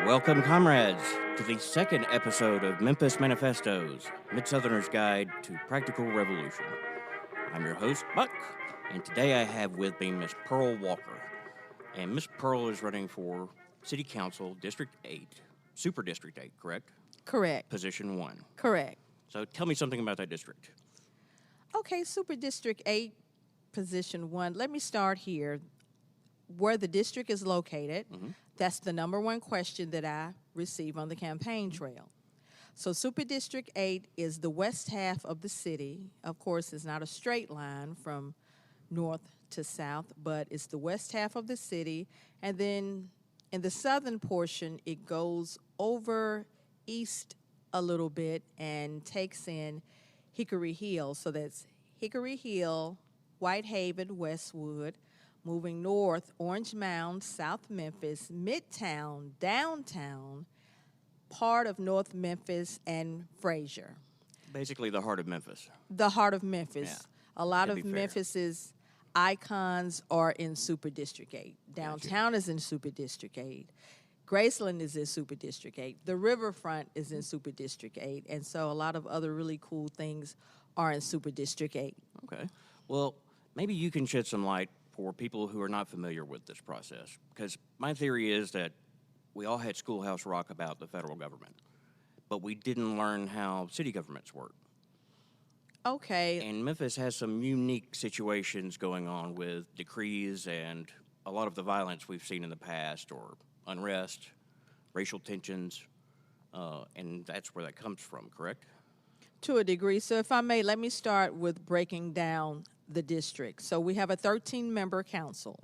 Welcome, comrades, to the second episode of Memphis Manifestos, Mid-Southerner's Guide to Practical Revolution. I'm your host, Buck, and today I have with me Miss Pearl Walker. And Miss Pearl is running for City Council, District 8, Superdistrict 8, correct? Correct. Position 1. Correct. So tell me something about that district. Okay, Superdistrict 8, Position 1. Let me start here. Where the district is located, that's the number one question that I receive on the campaign trail. So Superdistrict 8 is the west half of the city. Of course, it's not a straight line from north to south, but it's the west half of the city. And then in the southern portion, it goes over east a little bit and takes in Hickory Hill. So that's Hickory Hill, Whitehaven, Westwood. Moving north, Orange Mound, South Memphis, Midtown, Downtown, part of North Memphis, and Frazier. Basically the heart of Memphis. The heart of Memphis. Yeah, a lot of fair. Memphis's icons are in Superdistrict 8. Downtown Gotcha. is in Superdistrict 8. Graceland is in Superdistrict 8. The riverfront is in Superdistrict 8. And so a lot of other really cool things are in Superdistrict 8. Okay. Well, maybe you can shed some light for people who are not familiar with this process. Because my theory is that we all had Schoolhouse Rock about the federal government, but we didn't learn how city governments work. Okay. And Memphis has some unique situations going on with decrees and a lot of the violence we've seen in the past, or unrest, racial tensions, and that's where that comes from, correct? To a degree. So if I may, let me start with breaking down the district. So we have a 13-member council,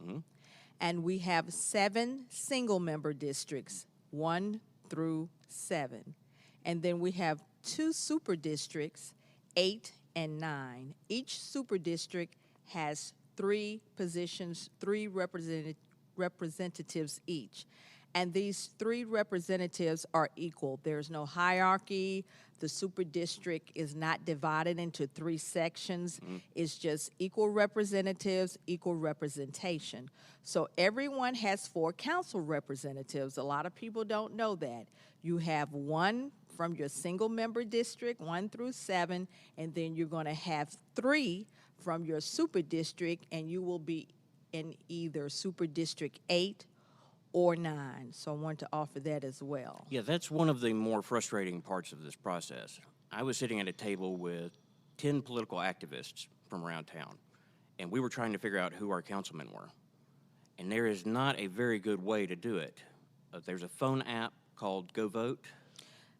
and we have 7 single-member districts, 1 through 7. And then we have 2 super districts, 8 and 9. Each super district has 3 positions, 3 representatives each. And these 3 representatives are equal. There's no hierarchy. The super district is not divided into 3 sections. It's just equal representatives, equal representation. So everyone has 4 council representatives. A lot of people don't know that. You have 1 from your single-member district, 1 through 7, and then you're going to have 3 from your super district, and you will be in either Super District 8 or 9. So I want to offer that as well. Yeah, that's one of the more frustrating parts of this process. I was sitting at a table with 10 political activists from around town, and we were trying to figure out who our councilmen were. And there is not a very good way to do it. There's a phone app called Go Vote.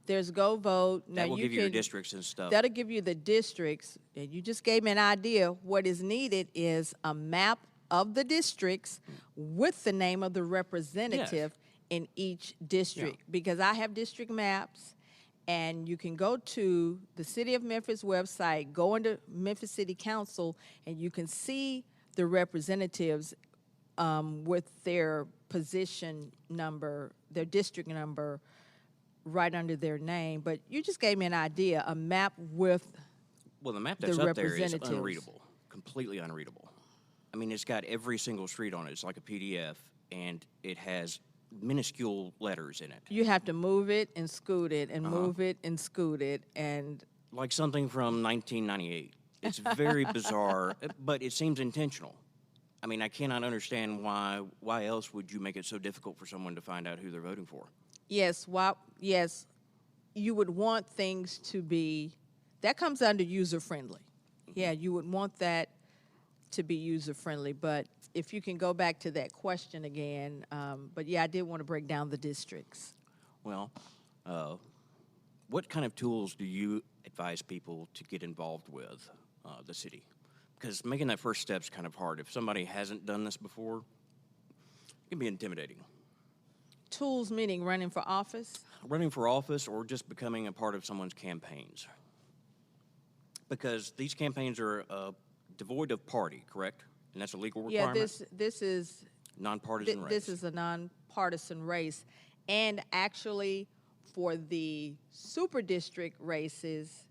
There's Go Vote. That will give you your districts and stuff. That'll give you the districts. And you just gave me an idea. What is needed is a map of the districts with the name of the representative in each district. Because I have district maps, and you can go to the City of Memphis website, go into Memphis City Council, and you can see the representatives with their position number, their district number, right under their name. But you just gave me an idea, a map with well, the map that's the up there is representatives. unreadable, completely unreadable. I mean, it's got every single street on it. It's like a PDF, and it has minuscule letters in it. You have to move it and scoot it and move it and scoot it. And Like something from 1998. It's very bizarre, but it seems intentional. I mean, I cannot understand why else would you make it so difficult for someone to find out who they're voting for? yes, you would want things to be, that comes under user-friendly. Yeah, you would want that to be user-friendly. But if you can go back to that question again, but yeah, I did want to break down the districts. Well, what kind of tools do you advise people to get involved with the city? Because making that first step is kind of hard. If somebody hasn't done this before, it can be intimidating. Tools meaning running for office? Running for office or just becoming a part of someone's campaigns. Because these campaigns are devoid of party, correct? And that's a legal requirement? Yeah, this is nonpartisan race. This is a nonpartisan race. And actually, for the super district races,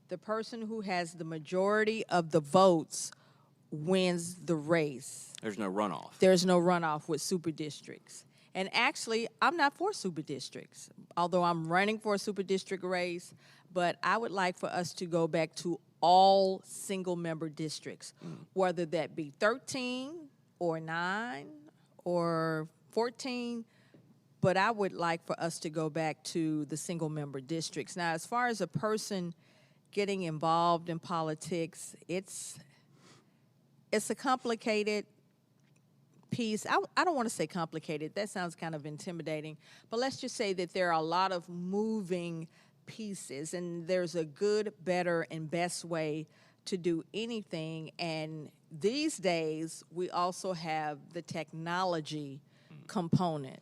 the person who has the majority of the votes wins the race. There's no runoff. There's no runoff with super districts. And actually, I'm not for super districts, although I'm running for a super district race, but I would like for us to go back to all single member districts, whether that be 13 or 9 or 14. But I would like for us to go back to the single member districts. Now, as far as a person getting involved in politics, it's a complicated piece. I don't want to say complicated. That sounds kind of intimidating. But let's just say that there are a lot of moving pieces, and there's a good, better, and best way to do anything. And these days, we also have the technology component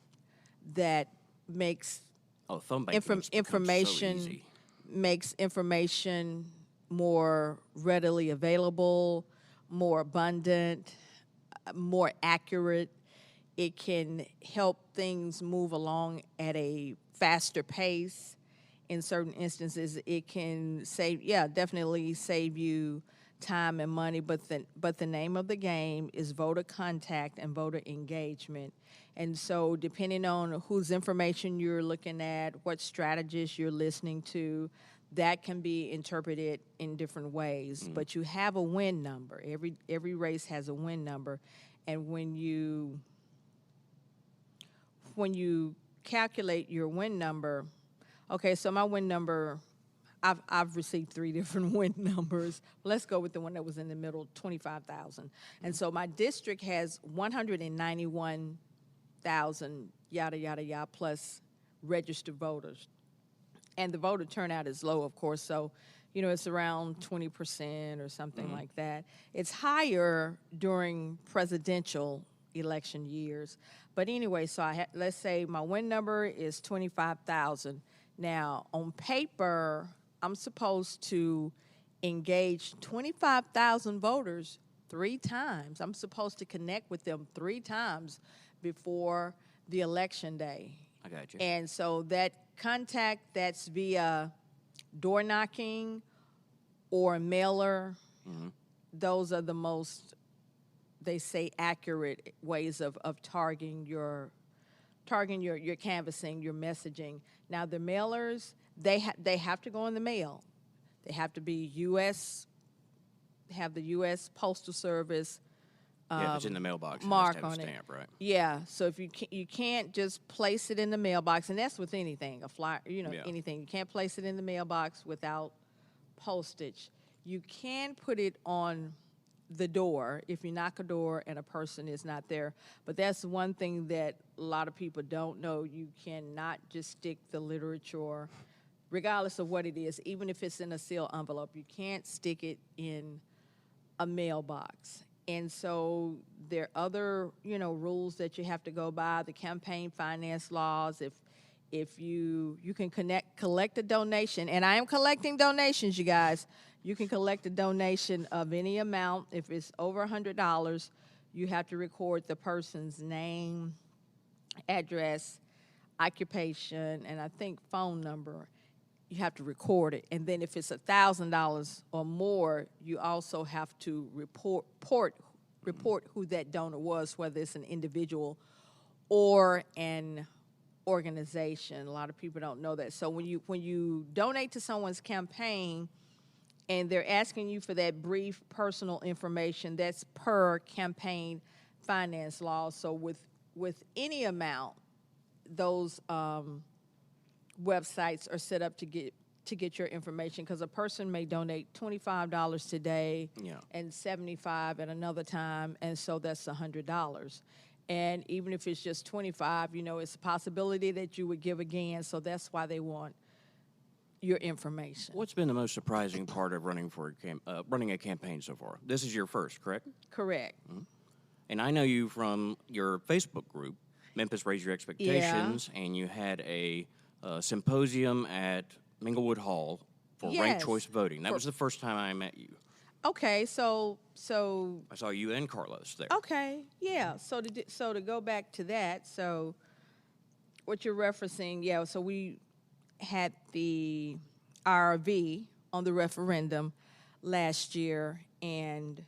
that makes phone banking information so easy. makes information more readily available, more abundant, more accurate. It can help things move along at a faster pace. In certain instances, it can definitely save you time and money. But the name of the game is voter contact and voter engagement. And so depending on whose information you're looking at, what strategists you're listening to, that can be interpreted in different ways. But you have a win number. Every race has a win number. And when you calculate your win number, okay, so my win number, I've received 3 different win numbers. Let's go with the one that was in the middle, 25,000. And so my district has 191,000, yada, yada, yada, plus registered voters. And the voter turnout is low, of course, so, it's around 20% or something like that. It's higher during presidential election years. But anyway, so let's say my win number is 25,000. Now, on paper, I'm supposed to engage 25,000 voters 3 times. I'm supposed to connect with them 3 times before the election day. I got you. And so that contact that's via door knocking or mailer, those are the most, they say, accurate ways of targeting your canvassing, your messaging. Now, the mailers, they have to go in the mail. They have to be have the U.S. Postal Service if it's in the mailbox, mark it has to on have a stamp, right? Yeah, so if you can't just place it in the mailbox, and that's with anything, a flyer, anything. You can't place it in the mailbox without postage. You can put it on the door if you knock a door and a person is not there. But that's one thing that a lot of people don't know. You cannot just stick the literature, regardless of what it is, even if it's in a sealed envelope. You can't stick it in a mailbox. And so there are other, rules that you have to go by, the campaign finance laws. If you can collect a donation, and I am collecting donations, you guys. You can collect a donation of any amount. If it's over $100, you have to record the person's name, address, occupation, and I think phone number. You have to record it. And then if it's $1,000 or more, you also have to report who that donor was, whether it's an individual or an organization. A lot of people don't know that. So when you donate to someone's campaign and they're asking you for that brief personal information, that's per campaign finance law. So with any amount, those websites are set up to get your information, because a person may donate $25 today and $75 at another time, and so that's $100. And even if it's just $25, it's a possibility that you would give again, so that's why they want your information. What's been the most surprising part of running a campaign so far? This is your first, correct? Correct. Mm-hmm. And I know you from your Facebook group, Memphis Raise Your Expectations, and you had a symposium at Minglewood Hall for ranked choice voting. That was the first time I met you. Okay, so I saw you and Carlos there. Okay, yeah. So to go back to that, so what you're referencing, so we had the RV on the referendum last year, and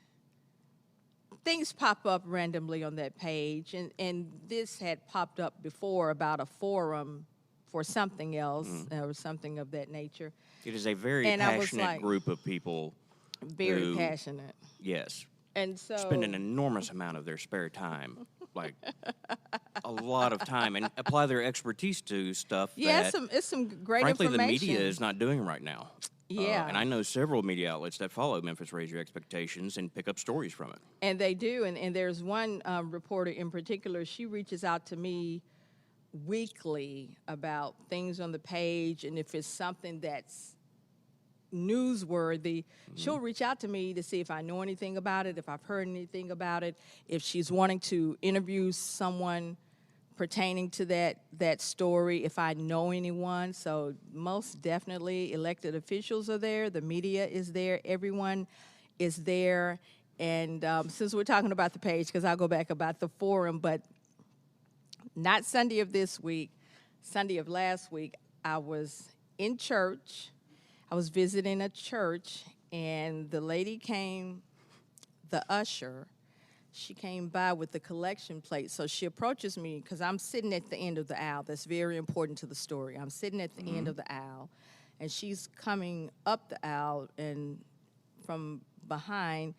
things pop up randomly on that page, and this had popped up before about a forum for something else or something of that nature. It is a very And I was passionate like, group of people. Very passionate. Yes. And so Spend an enormous amount of their spare time, like a lot of time, and apply their expertise to stuff that, it's some great frankly, information. the media is not doing right now. Yeah. And I know several media outlets that follow Memphis Raise Your Expectations and pick up stories from it. And they do. And there's one reporter in particular, she reaches out to me weekly about things on the page, and if it's something that's newsworthy, she'll reach out to me to see if I know anything about it, if I've heard anything about it, if she's wanting to interview someone pertaining to that story, if I know anyone. So most definitely elected officials are there, the media is there, everyone is there. And since we're talking about the page, because I'll go back about the forum, but not Sunday of this week, Sunday of last week, I was in church. I was visiting a church, and the lady came, the usher, she came by with the collection plate. So she approaches me because I'm sitting at the end of the aisle. That's very important to the story. I'm sitting at the end of the aisle, and she's coming up the aisle and from behind,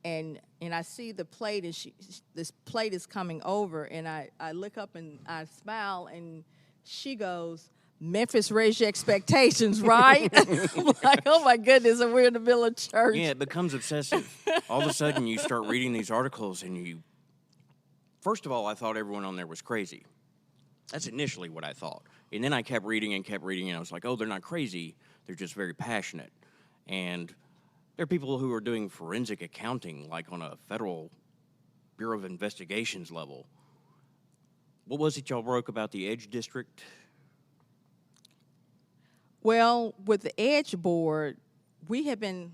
and I see the plate, and this plate is coming over, and I look up and I smile, and she goes, "Memphis, raise your expectations," right? I'm like, oh my goodness, and we're in the middle of church. Yeah, it becomes obsessive. All of a sudden, you start reading these articles, and first of all, I thought everyone on there was crazy. That's initially what I thought. And then I kept reading, and I was like, oh, they're not crazy. They're just very passionate. And there are people who are doing forensic accounting, like on a federal Bureau of Investigations level. What was it y'all broke about the Edge District? Well, with the Edge Board, we have been,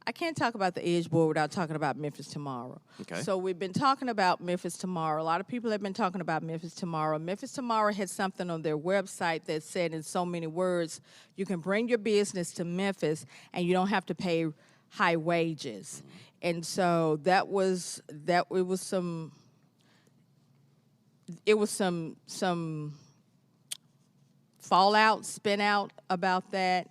I can't talk about the Edge Board without talking about Memphis Tomorrow. Okay. So we've been talking about Memphis Tomorrow. A lot of people have been talking about Memphis Tomorrow. Memphis Tomorrow had something on their website that said in so many words, you can bring your business to Memphis and you don't have to pay high wages. And so it was some fallout, spin out about that.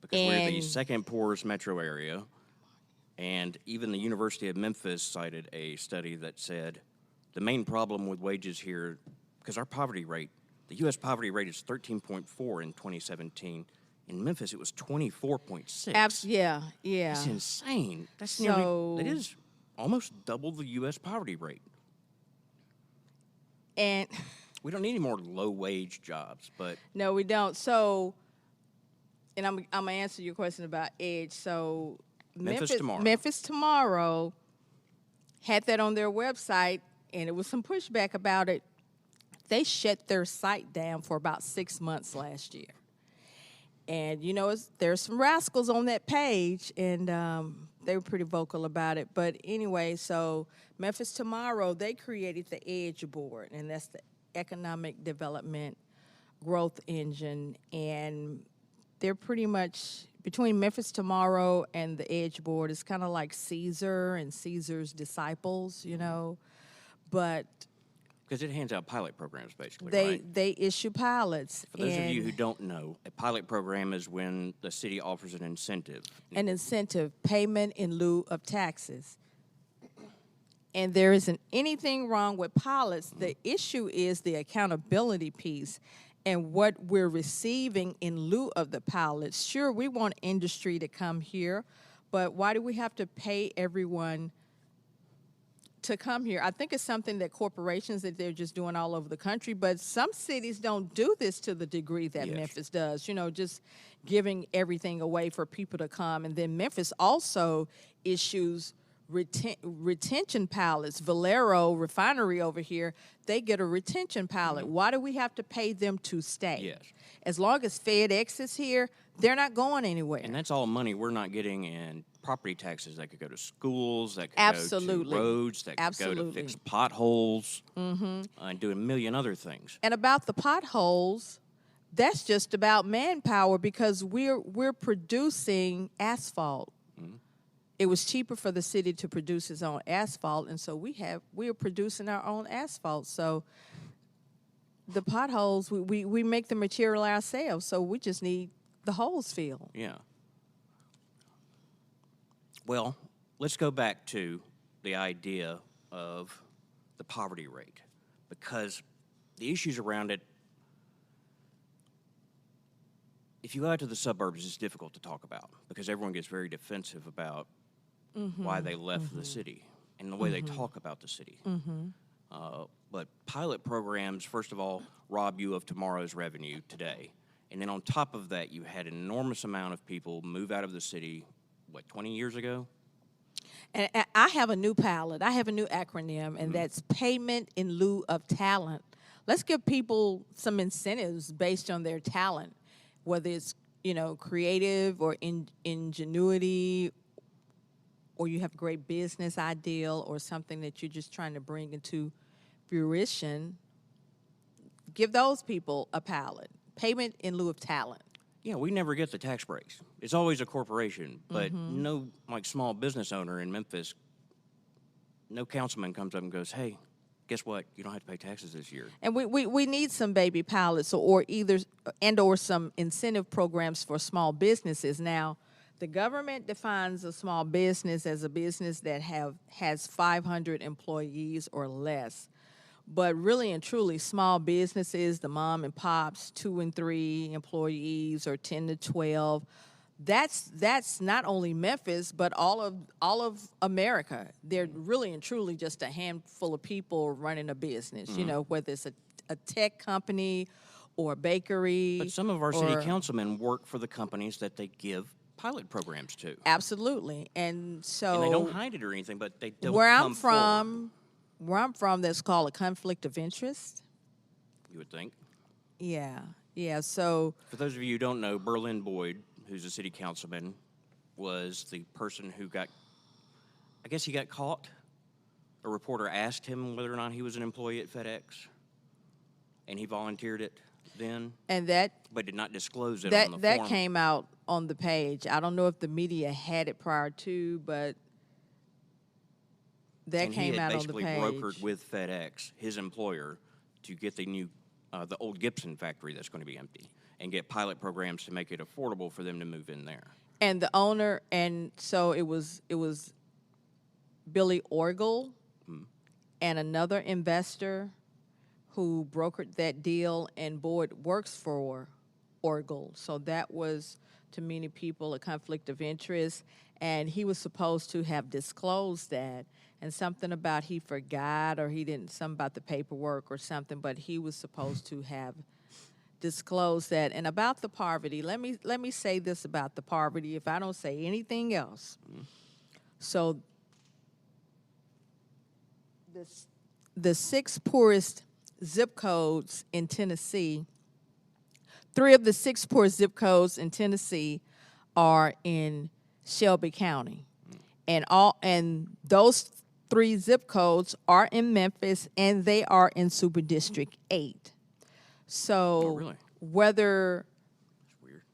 Because we're the second poorest metro area, and even the University of Memphis cited a study that said the main problem with wages here, because our poverty rate, the U.S. poverty rate is 13.4 in 2017. In Memphis, it was 24.6. Yeah. It's insane. That's So- that is almost double the U.S. poverty rate. And We don't need any more low-wage jobs, but no, we don't. So, and I'm going to answer your question about Edge. So Memphis Tomorrow. Memphis Tomorrow had that on their website, and it was some pushback about it. They shut their site down for about 6 months last year. And, there's some rascals on that page, and they were pretty vocal about it. But anyway, so Memphis Tomorrow, they created the Edge Board, and that's the Economic Development Growth Engine. And they're pretty much, between Memphis Tomorrow and the Edge Board, it's kind of like Caesar and Caesar's disciples, But because it hands out pilot programs, basically, they right? they issue pilots. For those of you who don't know, a pilot program is when the city offers an incentive. An incentive, payment in lieu of taxes. And there isn't anything wrong with pilots. The issue is the accountability piece and what we're receiving in lieu of the pilots. Sure, we want industry to come here, but why do we have to pay everyone to come here? I think it's something that corporations, that they're just doing all over the country, but some cities don't do this to the degree that Yes. Memphis does, just giving everything away for people to come. And then Memphis also issues retention pilots. Valero Refinery over here, they get a retention pilot. Why do we have to pay them to stay? Yes. As long as FedEx is here, they're not going anywhere. And that's all money we're not getting in property taxes that could go to schools, that could Absolutely. go to roads, that could go to Absolutely. fix potholes, and do a million other things. And about the potholes, that's just about manpower because we're producing asphalt. it was cheaper for the city to produce its own asphalt, and so we are producing our own asphalt. So the potholes, we make the material ourselves, so we just need the holes filled. Yeah. Well, let's go back to the idea of the poverty rate, because the issues around it, if you go out to the suburbs, it's difficult to talk about because everyone gets very defensive about why they left the city and the way they talk about the city. But pilot programs, first of all, rob you of tomorrow's revenue today. And then on top of that, you had an enormous amount of people move out of the city, 20 years ago? And I have a new pilot. I have a new acronym, and that's payment in lieu of talent. Let's give people some incentives based on their talent, whether it's, creative or ingenuity, or you have a great business ideal or something that you're just trying to bring into fruition. Give those people a pilot. Payment in lieu of talent. Yeah, we never get the tax breaks. It's always a corporation, but no, small business owner in Memphis, no councilman comes up and goes, hey, guess what? You don't have to pay taxes this year. And we need some baby pilots or some incentive programs for small businesses. Now, the government defines a small business as a business that has 500 employees or less. But really and truly, small businesses, the mom and pops, 2 and 3 employees or 10 to 12, that's not only Memphis, but all of America. They're really and truly just a handful of people running a business, whether it's a tech company or a bakery. But some of our city councilmen work for the companies that they give pilot programs to. Absolutely. And so... And they don't hide it or anything, but they don't Where come forward. Where I'm from, that's called a conflict of interest. You would think. Yeah, so... For those of you who don't know, Berlin Boyd, who's a city councilman, was the person who got caught. A reporter asked him whether or not he was an employee at FedEx, and he volunteered it then. And but did not disclose it on the that form. came out on the page. I don't know if the media had it prior to, but that came out on the page. He had basically brokered with FedEx, his employer, to get the old Gibson factory that's going to be empty, and get pilot programs to make it affordable for them to move in there. And the owner, and so it was Billy Orgel and another investor who brokered that deal, and Boyd works for Orgel. So that was, to many people, a conflict of interest, and he was supposed to have disclosed that, and something about he forgot or he didn't, something about the paperwork or something, but he was supposed to have disclosed that. And about the poverty, let me say this about the poverty, if I don't say anything else. So the 6 poorest zip codes in Tennessee, 3 of the 6 poorest zip codes in Tennessee are in Shelby County. And those 3 zip codes are in Memphis, and they are in Superdistrict 8. So whether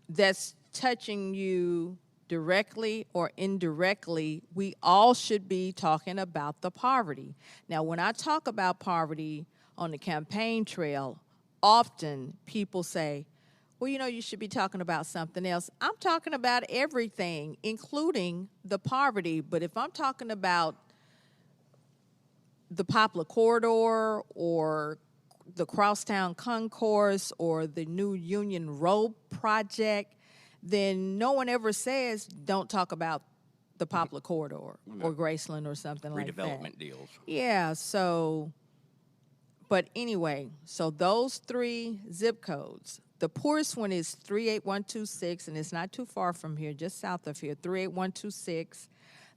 that's touching you directly or indirectly, we all should be talking about the poverty. Now, when I talk about poverty on the campaign trail, often people say, well, you should be talking about something else. I'm talking about everything, including the poverty. But if I'm talking about the Poplar Corridor or the Crosstown Concourse or the new Union Road project, then no one ever says don't talk about the Poplar Corridor or Graceland or something like that. Redevelopment deals. Yeah, so, but anyway, so those 3 zip codes, the poorest one is 38126, and it's not too far from here, just south of here, 38126.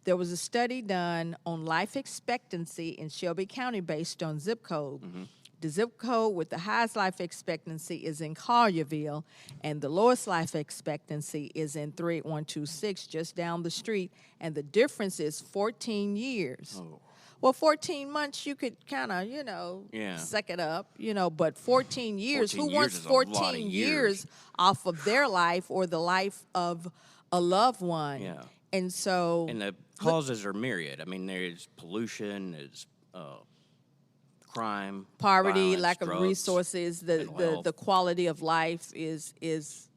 There was a study done on life expectancy in Shelby County based on zip code. The zip code with the highest life expectancy is in Collierville, and the lowest life expectancy is in 38126, just down the street, and the difference is 14 years. Oh. Well, 14 months, you could kind of, suck it up, but 14 years, 14 who wants 14 years off of their life or the life of a loved one? Yeah. And so... And the causes are myriad. I mean, there's pollution, there's crime, poverty, violence, lack drugs, of resources, the quality of life is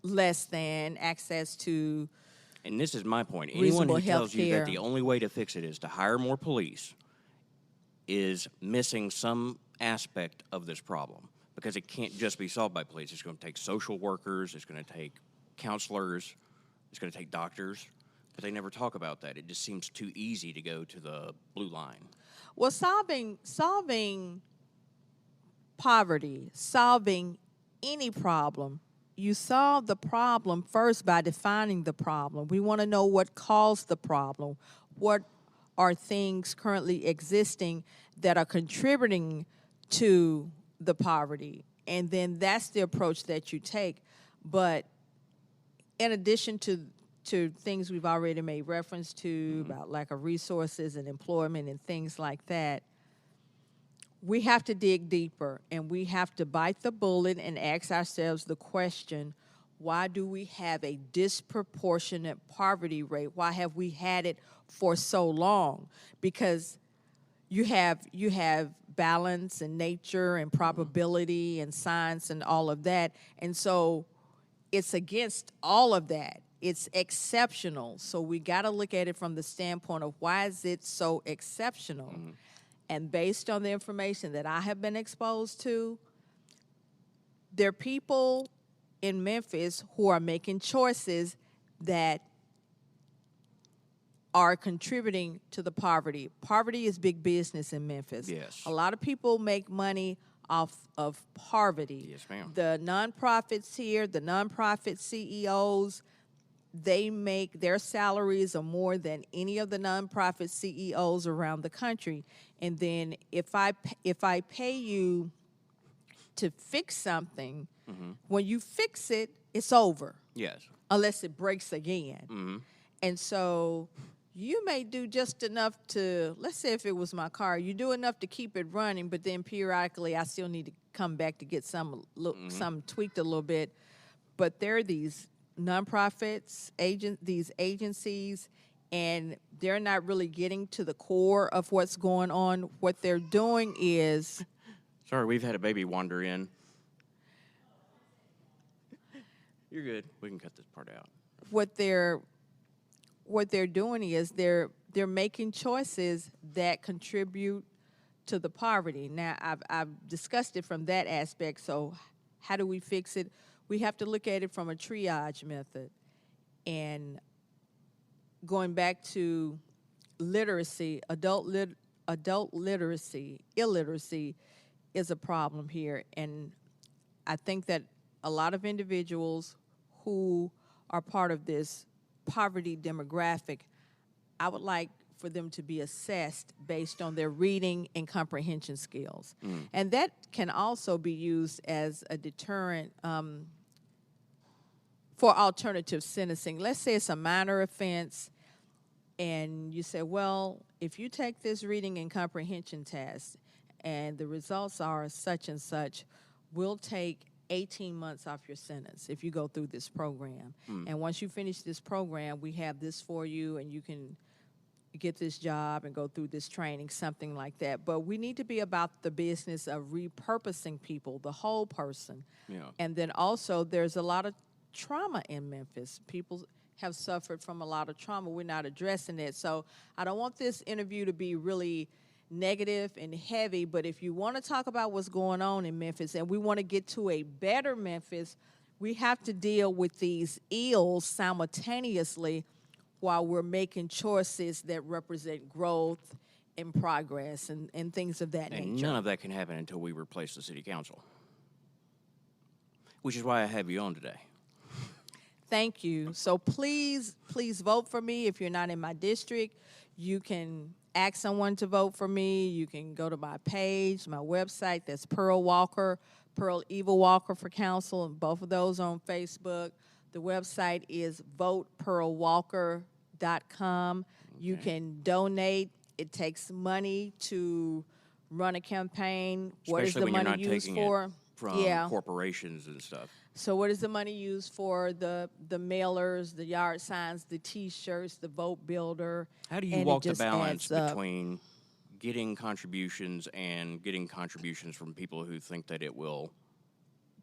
less than access to... And this is my point. Anyone reasonable who tells you that healthcare. the only way to fix it is to hire more police is missing some aspect of this problem, because it can't just be solved by police. It's going to take social workers, it's going to take counselors, it's going to take doctors, but they never talk about that. It just seems too easy to go to the blue line. Well, solving poverty, solving any problem, you solve the problem first by defining the problem. We want to know what caused the problem. What are things currently existing that are contributing to the poverty? And then that's the approach that you take. But in addition to things we've already made reference to about lack of resources and employment and things like that, we have to dig deeper, and we have to bite the bullet and ask ourselves the question, why do we have a disproportionate poverty rate? Why have we had it for so long? Because you have balance and nature and probability and science and all of that. And so it's against all of that. It's exceptional. So we got to look at it from the standpoint of why is it so exceptional? And based on the information that I have been exposed to, there are people in Memphis who are making choices that are contributing to the poverty. Poverty is big business in Memphis. Yes. A lot of people make money off of poverty. Yes, ma'am. The nonprofits here, the nonprofit CEOs, they make their salaries are more than any of the nonprofit CEOs around the country. And then if I pay you to fix something, when you fix it, it's over. Yes. Unless it breaks again. And so you may do just enough to, let's say if it was my car, you do enough to keep it running, but then periodically I still need to come back to get some tweaked a little bit. But there are these nonprofits, these agencies, and they're not really getting to the core of what's going on. What they're doing is... Sorry, we've had a baby wander in. You're good. We can cut this part out. What they're doing is they're making choices that contribute to the poverty. Now, I've discussed it from that aspect. So how do we fix it? We have to look at it from a triage method. And going back to literacy, adult literacy, illiteracy is a problem here. And I think that a lot of individuals who are part of this poverty demographic, I would like for them to be assessed based on their reading and comprehension skills. And that can also be used as a deterrent for alternative sentencing. Let's say it's a minor offense, and you say, well, if you take this reading and comprehension test and the results are such and such, we'll take 18 months off your sentence if you go through this program. And once you finish this program, we have this for you, and you can get this job and go through this training, something like that. But we need to be about the business of repurposing people, the whole person. Yeah. And then also there's a lot of trauma in Memphis. People have suffered from a lot of trauma. We're not addressing it. So I don't want this interview to be really negative and heavy, but if you want to talk about what's going on in Memphis and we want to get to a better Memphis, we have to deal with these ills simultaneously while we're making choices that represent growth and progress and things of that nature. And none of that can happen until we replace the city council, which is why I have you on today. Thank you. So please vote for me. If you're not in my district, you can ask someone to vote for me. You can go to my page, my website. That's Pearl Walker, Pearl Eva Walker for council, and both of those on Facebook. The website is votepearlwalker.com. Okay. You can donate. It takes money to run a campaign. Especially what is the when money you're not used taking for? It from corporations and stuff. So what is the money used for? The mailers, the yard signs, the T-shirts, the vote builder. How do you and walk it the just balance adds up. between getting contributions and getting contributions from people who think that it will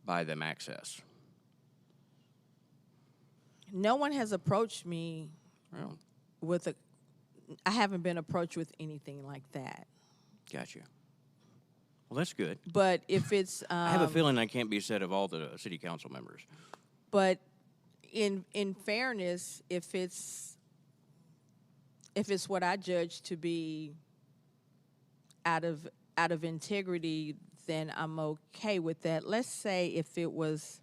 buy them access? No one has approached me Well, with a. I haven't been approached with anything like that. gotcha. Well, that's good. But if it's, I have a feeling that can't be said of all the city council members. but in fairness, if it's what I judge to be out of integrity, then I'm okay with that. Let's say if it was,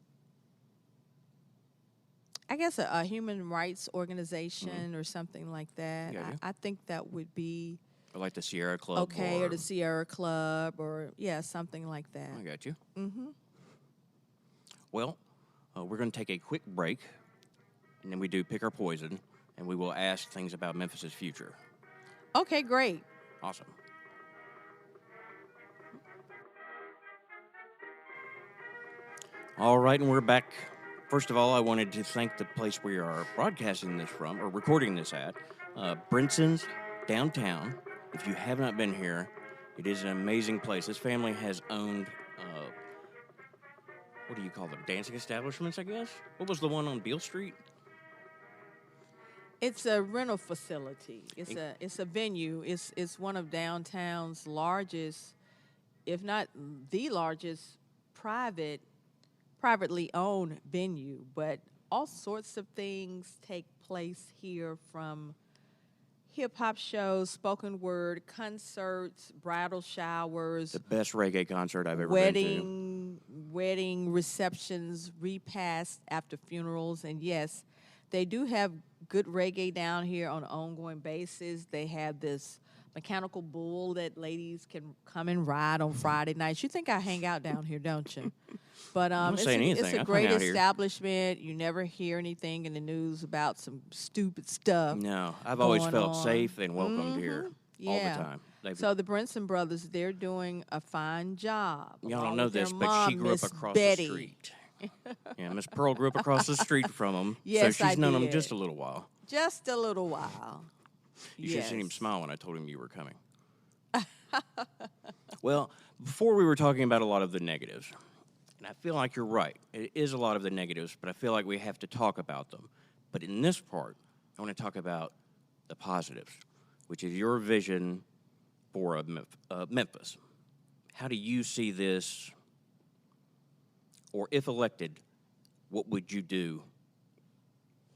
I guess, a human rights organization or something like that. Yeah. I think that would be Or like the Sierra Club. okay, or the Sierra Club, or something like that. I got you. Mm-hmm. Well, we're going to take a quick break, and then we do Pick Our Poison, and we will ask things about Memphis's future. Okay, great. Awesome. All right, and we're back. First of all, I wanted to thank the place we are broadcasting this from, or recording this at, Brinson's downtown. If you have not been here, it is an amazing place. This family has owned, what do you call them, dancing establishments, I guess? What was the one on Beale Street? It's a rental facility. It's a venue. It's one of downtown's largest, if not the largest, privately owned venue. But all sorts of things take place here, from hip-hop shows, spoken word, concerts, bridal showers, The best reggae concert I've ever been to. wedding receptions, repasts after funerals. And yes, they do have good reggae down here on an ongoing basis. They have this mechanical bull that ladies can come and ride on Friday nights. You think I hang out down here, don't you? But I'm not it's saying anything. a I've great hung out here. establishment. You never hear anything in the news about some stupid stuff. No, I've always going felt on. safe and welcomed here all Yeah. the time. So the Brinson brothers, they're doing a fine job. Y'all along don't know with their this, but she mom, grew up Miss across Betty. the street. Yeah, Miss Pearl grew up across the street from him, Yes, so she's I known him did. just a little while. Just a little while. You should have seen him Yes. smile when I told him you were coming. Well, before we were talking about a lot of the negatives, and I feel like you're right. It is a lot of the negatives, but I feel like we have to talk about them. But in this part, I want to talk about the positives, which is your vision for Memphis. How do you see this, or if elected, what would you do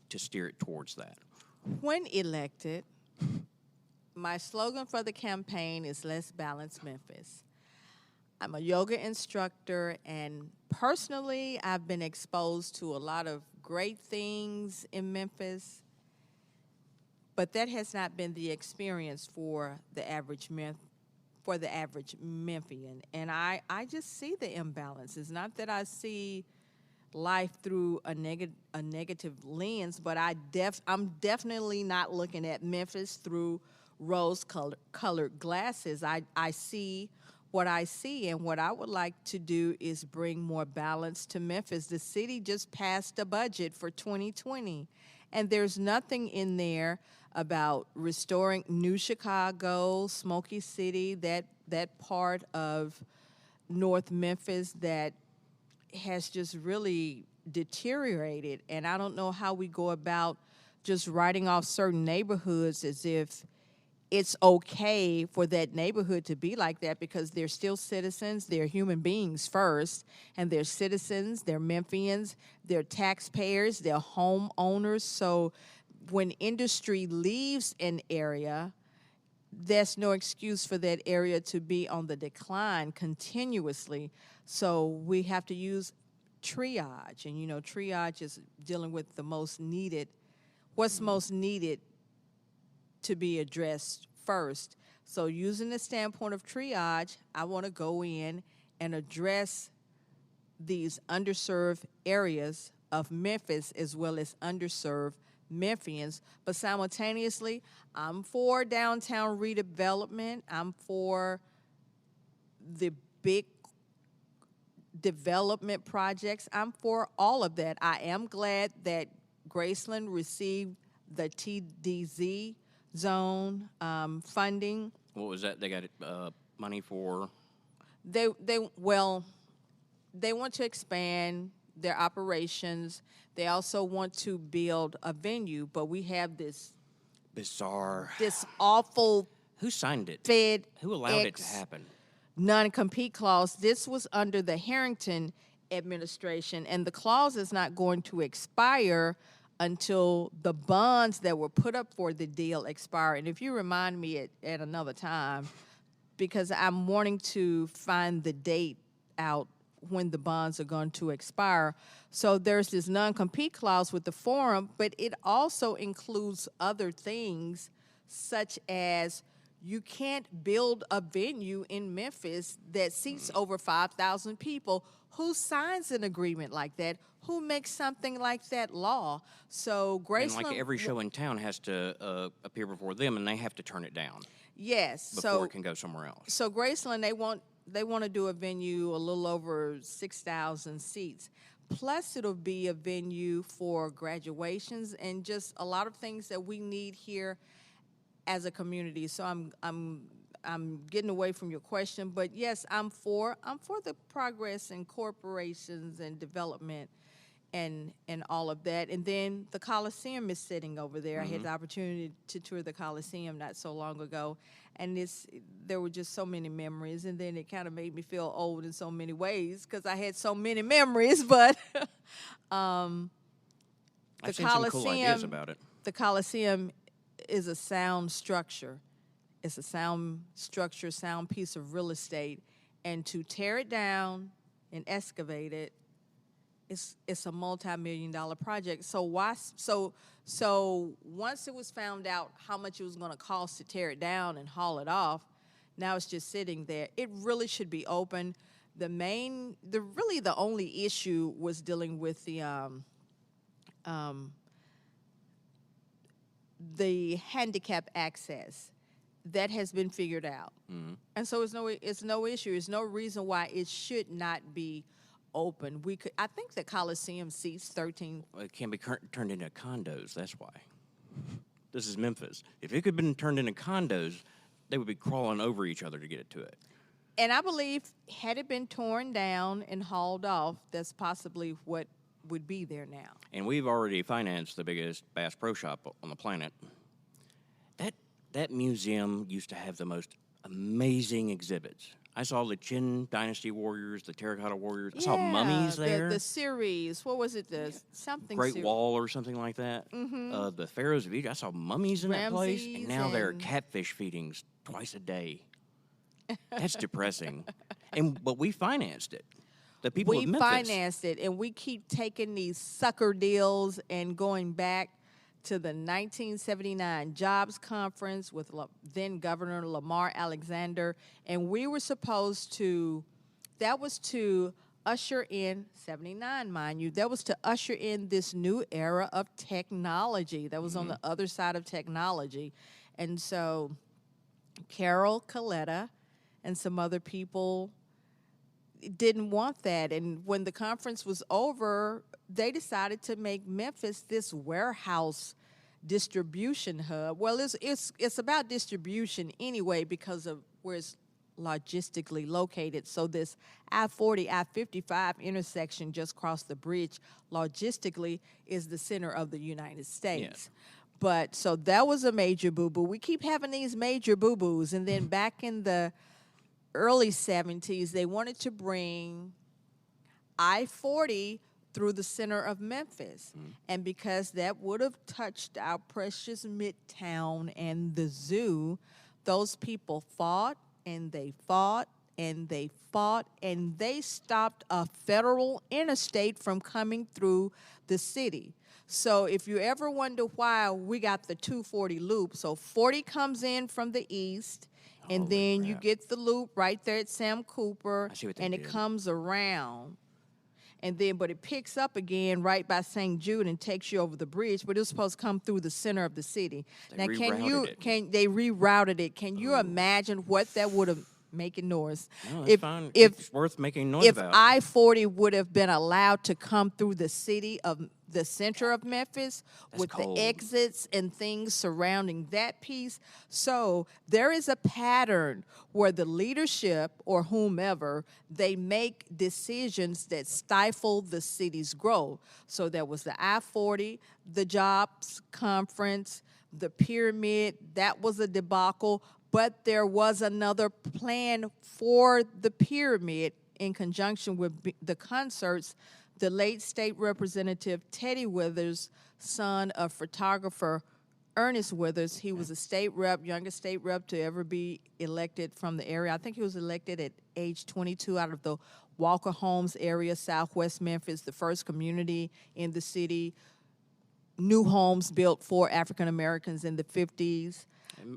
to steer it towards that? When elected, my slogan for the campaign is Let's Balance Memphis. I'm a yoga instructor, and personally, I've been exposed to a lot of great things in Memphis, but that has not been the experience for the average Memphian. And I just see the imbalance. It's not that I see life through a negative lens, but I'm definitely not looking at Memphis through rose-colored glasses. I see what I see, and what I would like to do is bring more balance to Memphis. The city just passed a budget for 2020, and there's nothing in there about restoring New Chicago, Smoky City, that part of North Memphis that has just really deteriorated. And I don't know how we go about just writing off certain neighborhoods as if it's okay for that neighborhood to be like that, because they're still citizens, they're human beings first, and they're citizens, they're Memphians, they're taxpayers, they're homeowners. So when industry leaves an area, there's no excuse for that area to be on the decline continuously. So we have to use triage, and triage is dealing with the most needed, what's most needed to be addressed first. So using the standpoint of triage, I want to go in and address these underserved areas of Memphis as well as underserved Memphians. But simultaneously, I'm for downtown redevelopment. I'm for the big development projects. I'm for all of that. I am glad that Graceland received the TDZ zone funding. What was that? They got money for? They want to expand their operations. They also want to build a venue, but we have this Bizarre. this awful Who signed it? Fed Who allowed it to happen? non-compete clause. This was under the Harrington administration, and the clause is not going to expire until the bonds that were put up for the deal expire. And if you remind me at another time, because I'm wanting to find the date out when the bonds are going to expire. So there's this non-compete clause with the forum, but it also includes other things such as you can't build a venue in Memphis that seats over 5,000 people. Who signs an agreement like that? Who makes something like that law? So Graceland... And like every show in town has to appear before them, and they have to turn it down. Yes. Before it can go somewhere else. So Graceland, they want to do a venue a little over 6,000 seats. Plus, it'll be a venue for graduations and just a lot of things that we need here as a community. So I'm getting away from your question, but yes, I'm for the progress in corporations and development and all of that. And then the Coliseum is sitting over there. I had the opportunity to tour the Coliseum not so long ago, and there were just so many memories. And then it kind of made me feel old in so many ways because I had so many memories. But I've seen some cool ideas about it. The Coliseum is a sound structure. It's a sound structure, sound piece of real estate, and to tear it down and excavate it, it's a multi-million-dollar project. So once it was found out how much it was going to cost to tear it down and haul it off, now it's just sitting there. It really should be open. The only issue was dealing with the handicap access. That has been figured out. And so it's no issue. There's no reason why it should not be open. I think the Coliseum seats 13. Well, it can't be turned into condos, that's why. This is Memphis. If it could have been turned into condos, they would be crawling over each other to get it to it. And I believe had it been torn down and hauled off, that's possibly what would be there now. And we've already financed the biggest Bass Pro Shop on the planet. That museum used to have the most amazing exhibits. I saw the Qin Dynasty warriors, the Terracotta warriors. I saw mummies there. The series, what was it? Something Great series. Wall or something like that. The Pharaohs of Egypt. I saw mummies in that place, and now there are catfish feedings twice a day. That's depressing. But we financed it. The people of Memphis. We financed it, and we keep taking these sucker deals and going back to the 1979 Jobs Conference with then Governor Lamar Alexander, and we were supposed to, that was to usher in, 79 mind you, that was to usher in this new era of technology that was on the other side of technology. And so Carol Coletta and some other people didn't want that, and when the conference was over, they decided to make Memphis this warehouse distribution hub. Well, it's about distribution anyway because of where it's logistically located. So this I-40, I-55 intersection just across the bridge logistically is the center of the United States. Yeah. But so that was a major boo-boo. We keep having these major boo-boos, and then back in the early 70s, they wanted to bring I-40 through the center of Memphis. And because that would have touched our precious Midtown and the zoo, those people fought and they fought and they fought, and they stopped a federal interstate from coming through the city. So if you ever wonder why we got the 240 loop, so 40 comes in from the east, and then you get the loop right there at Sam Cooper, and it comes around. And then, but it picks up again right by St. Jude and takes you over the bridge, but it was supposed to come through the center of the city. They rerouted it. They rerouted it. Can you imagine what that would have making noise. No, it's fine. It's worth making noise if about. I-40 would have been allowed to come through the center of Memphis with cold. the exits and things surrounding that piece. So there is a pattern where the leadership or whomever, they make decisions that stifle the city's growth. So there was the I-40, the jobs conference, the pyramid, that was a debacle. But there was another plan for the pyramid in conjunction with the concerts. The late state representative Teddy Withers, son of photographer Ernest Withers, he was a state rep, youngest state rep to ever be elected from the area. I think he was elected at age 22 out of the Walker Homes area, Southwest Memphis, the first community in the city. New homes built for African Americans in the 50s.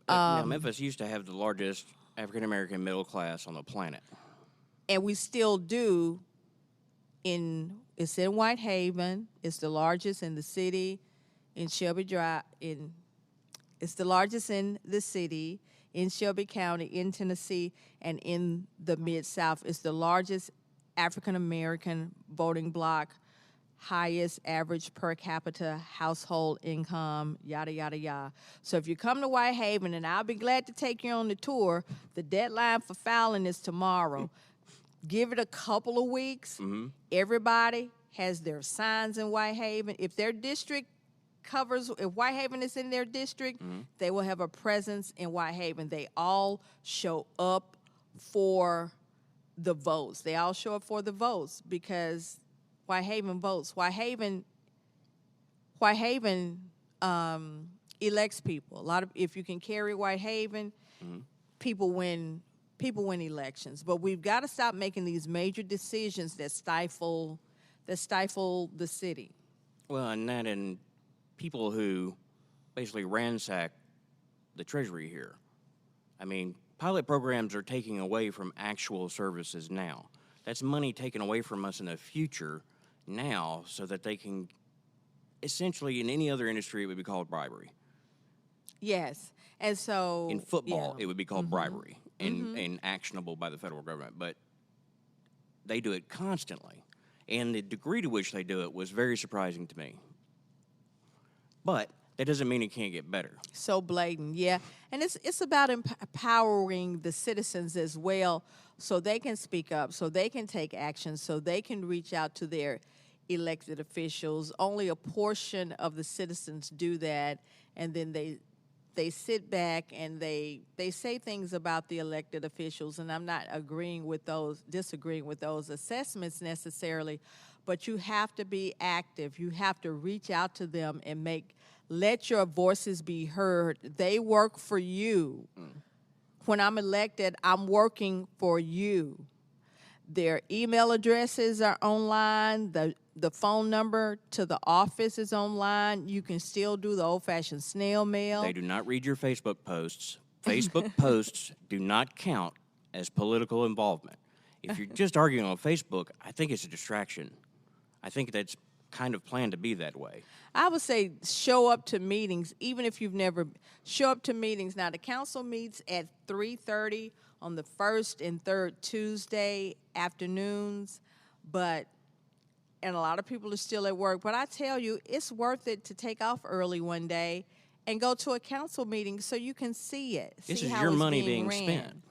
Now, Memphis used to have the largest African-American middle class on the planet. And we still do. It's in Whitehaven. It's the largest in the city. In Shelby Drive. It's the largest in the city, in Shelby County, in Tennessee, and in the Mid-South. It's the largest African-American voting bloc, highest average per capita household income, yada, yada, yada. So if you come to Whitehaven, and I'll be glad to take you on the tour, the deadline for filing is tomorrow. Give it a couple of weeks. Mm-hmm. Everybody has their signs in Whitehaven. If their district if Whitehaven is in their district, mm-hmm. they will have a presence in Whitehaven. They all show up for the votes. They all show up for the votes because Whitehaven votes. Whitehaven elects people. If you can carry Whitehaven, mm-hmm. people win elections. But we've got to stop making these major decisions that stifle the city. Well, and people who basically ransack the Treasury here. I mean, pilot programs are taking away from actual services now. That's money taken away from us in the future now so that they can, essentially in any other industry, it would be called bribery. Yes. And so in football, yeah. it would be called mm-hmm. bribery mm-hmm. and actionable by the federal government. But they do it constantly. And the degree to which they do it was very surprising to me. But that doesn't mean it can't get better. So blatant, yeah. And it's about empowering the citizens as well so they can speak up, so they can take action, so they can reach out to their elected officials. Only a portion of the citizens do that, and then they sit back and they say things about the elected officials, and I'm not disagreeing with those assessments necessarily, but you have to be active. You have to reach out to them and let your voices be heard. They work for you. When I'm elected, I'm working for you. Their email addresses are online. The phone number to the office is online. You can still do the old-fashioned snail mail. They do not read your Facebook posts. Facebook posts do not count as political involvement. If you're just arguing on Facebook, I think it's a distraction. I think that's kind of planned to be that way. I would say show up to meetings, even if you've never show up to meetings. Now, the council meets at 3:30 on the first and third Tuesday afternoons, and a lot of people are still at work. But I tell you, it's worth it to take off early one day and go to a council meeting so you can see it. This see is how your it's money being being ran. spent.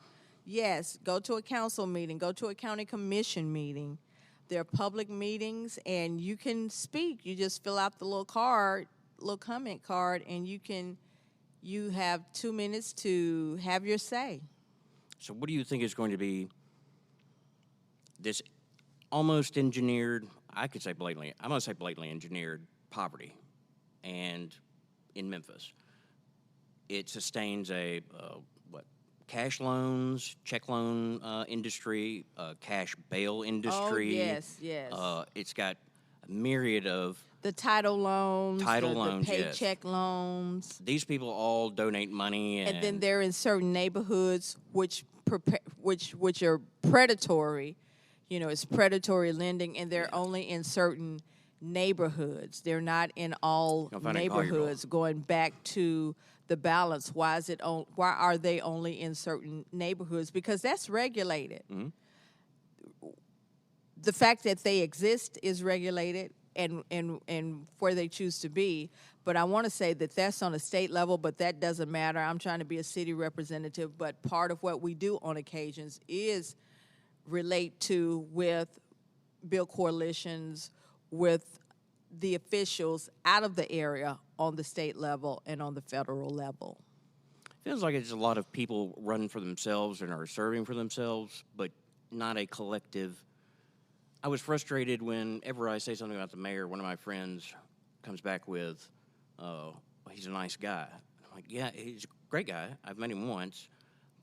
Yes, go to a council meeting, go to a county commission meeting. They're public meetings, and you can speak. You just fill out the little comment card, and you have 2 minutes to have your say. So what do you think is going to be this almost engineered, I'm going to say blatantly engineered poverty and in Memphis? It sustains a cash loans, check loan industry, cash bail industry. Oh, yes. It's got a myriad of... The title loans, the paycheck yes. loans. These people all donate money. And then they're in certain neighborhoods which are predatory. You know, it's predatory lending, and they're only in certain neighborhoods. They're not in all neighborhoods, going back to the balance. Why are they only in certain neighborhoods? Because that's regulated. Mm-hmm. The fact that they exist is regulated, and where they choose to be. But I want to say that that's on a state level, but that doesn't matter. I'm trying to be a city representative, but part of what we do on occasions is relate to with build coalitions with the officials out of the area on the state level and on the federal level. Feels like it's a lot of people running for themselves and are serving for themselves, but not a collective. I was frustrated whenever I say something about the mayor, one of my friends comes back with, he's a nice guy. I'm like, yeah, he's a great guy. I've met him once,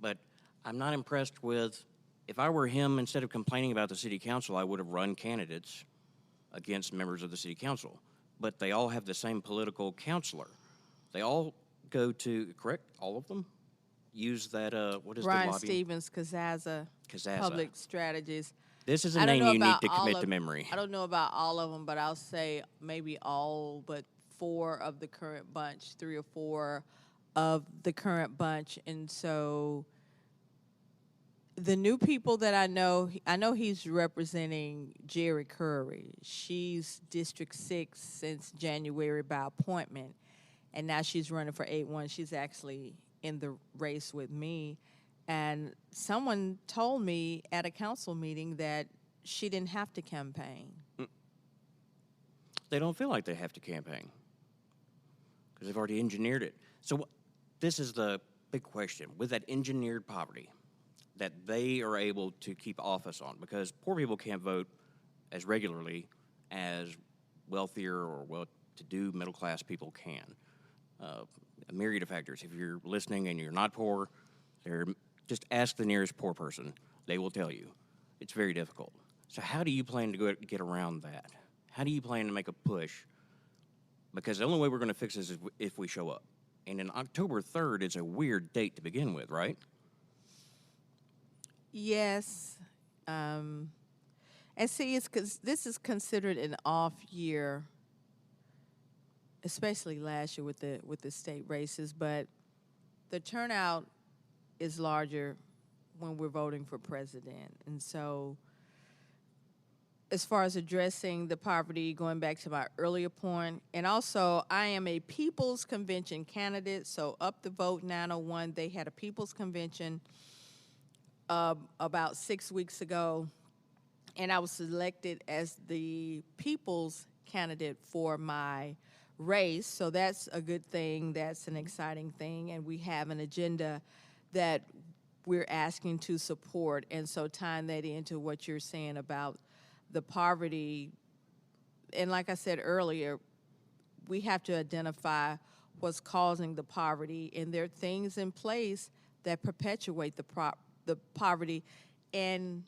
but I'm not impressed with, if I were him, instead of complaining about the city council, I would have run candidates against members of the city council. But they all have the same political counselor. They all go to, correct, all of them? Use that, what is Ryan the lobbying? Stevens, Kazaza, Public Strategies. This is a I don't name know you need about to all commit of- to memory. I don't know about all of them, but I'll say maybe all but 4 of the current bunch, 3 or 4 of the current bunch. And so the new people that I know he's representing Jerry Curry. She's District 6 since January by appointment, and now she's running for 8-1. She's actually in the race with me. And someone told me at a council meeting that she didn't have to campaign. They don't feel like they have to campaign because they've already engineered it. So this is the big question. With that engineered poverty that they are able to keep office on, because poor people can't vote as regularly as wealthier or well-to-do middle-class people can. A myriad of factors. If you're listening and you're not poor, just ask the nearest poor person. They will tell you. It's very difficult. So how do you plan to get around that? How do you plan to make a push? Because the only way we're going to fix this is if we show up. And in October 3rd is a weird date to begin with, right? Yes. And see, it's because this is considered an off year, especially last year with the state races, but the turnout is larger when we're voting for president. And so as far as addressing the poverty, going back to my earlier point, and also I am a People's Convention candidate, so Up the Vote 901, they had a People's Convention about 6 weeks ago, and I was selected as the People's candidate for my race, so that's a good thing, that's an exciting thing, and we have an agenda that we're asking to support, and so tying that into what you're saying about the poverty, and like I said earlier, we have to identify what's causing the poverty, and there are things in place that perpetuate the poverty. And